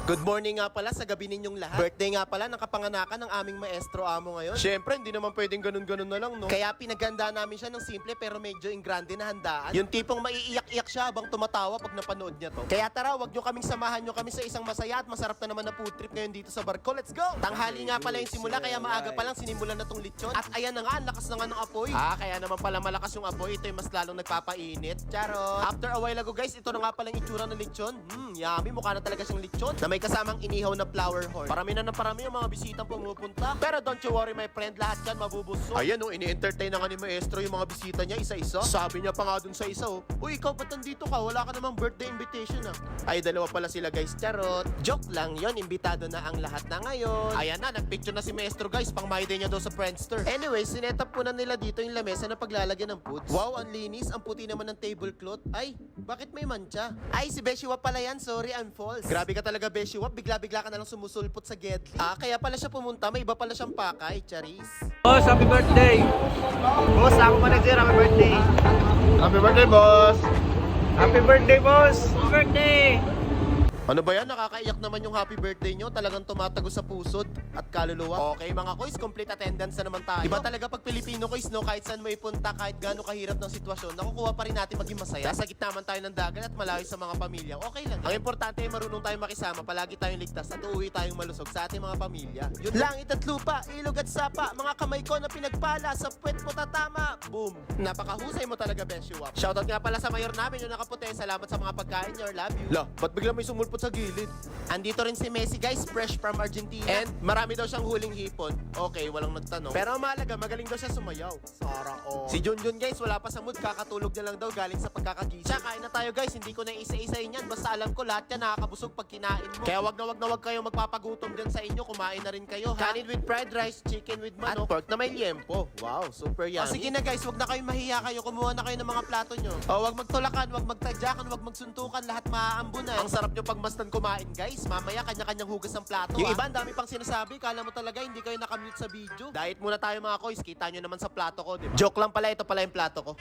Good morning nga pala sa gabi ninyong lahat. Birthday nga pala ng kapanganakan ng aming maestro amo ngayon. Syempre, hindi naman pwedeng ganun-ganun na lang, no? Kaya pinaganda namin siya ng simple pero medyo ingrande na handaan. Yung tipong maiiyak-iyak siya habang tumatawa pag napanood niya to. Kaya tara, wag nyo kaming samahan nyo kami sa isang masaya at masarap na naman na food trip ngayon dito sa barko. Let's go! Tanghali nga pala yung simula kaya maaga pa lang sinimulan na tong lechon. At ayan na nga, ang lakas na nga ng apoy. Kaya naman pala malakas yung apoy. Ito yung mas lalong nagpapainit. Charot! After a while ago guys, ito na nga pala yung itsura ng lechon. Yummy, mukha na talaga siyang lechon na may kasamang inihaw na flower horn. Parami na parami yung mga bisitang pumupunta. Pero don't you worry my friend, lahat yan mabubusog. Ayan ini-entertain na nga ni maestro yung mga bisita niya isa-isa. Sabi niya pa nga dun sa isa, uy, ikaw ba't nandito ka? Wala ka namang birthday invitation Ay, dalawa pala sila guys, charot. Joke lang yon, imbitado na ang lahat na ngayon. Ayan na, nagpicture na si maestro guys, pang my day niya daw sa Friendster. Anyway, sinetap po na nila dito yung lamesa na paglalagyan ng foods. Wow, ang linis, ang puti naman ng tablecloth. Ay, bakit may mancha? Ay, si Beshiwap pala yan, sorry, I'm false. Grabe ka talaga Beshiwap, bigla-bigla ka na lang sumusulpot sa Gedli. Kaya pala siya pumunta, may iba pala siyang pakay, charis. Boss, happy birthday! Boss, ako manager, happy birthday. Happy birthday, boss! Happy birthday, boss. Happy birthday! Ano ba yan? Nakakaiyak naman yung happy birthday nyo. Talagang tumatago sa pusod at kaluluwa. Okay mga kois, complete attendance na naman tayo. Iba talaga pag Pilipino kois, no? Kahit saan mo ipunta, kahit gaano kahirap ng sitwasyon, nakukuha pa rin natin maging masaya. Nasa gitna man tayo ng dagat at malayo sa mga pamilya. Okay lang. Ang importante ay marunong tayong makisama, palagi tayong ligtas at uuwi tayong malusog sa ating mga pamilya. Yun. Langit at lupa, ilog at sapa, mga kamay ko na pinagpala, sa puwet mo tatama. Boom! Napakahusay mo talaga, Beshiwap. Shoutout nga pala sa mayor namin yung nakaputi. Salamat sa mga pagkain niyo. Love you. Lah, ba't bigla may sumulpot sa gilid? Andito rin si Messi guys, fresh from Argentina. And marami daw siyang huling hipon. Okay, walang nagtanong. Pero ang mahalaga, magaling daw siya sumayaw. Sara all. Si Junjun guys, wala pa sa mood, kakatulog na lang daw galing sa pagkakagising. Siya, kain na tayo guys, hindi ko na isa-isahin yan. Basta alam ko lahat yan nakakabusog pag kinain mo. Kaya wag na wag kayo magpapagutom dyan sa inyo, kumain na rin kayo. Kanin with fried rice, chicken with manok, at pork na may liempo. Wow, super yummy. Sige na guys, wag na kayong mahiya kayo, kumuha na kayo ng mga plato nyo. Wag magtulakan, wag magtadyakan, wag magsuntukan, lahat maaambunan. Ang sarap nyo pagmasdan kumain guys, mamaya kanya-kanyang hugas ng plato. Yung iba, ang dami pang sinasabi, kala mo talaga hindi kayo nakamute sa video. Diet muna tayo mga kois, kita nyo naman sa plato ko, di ba? Joke lang pala, ito pala yung plato ko.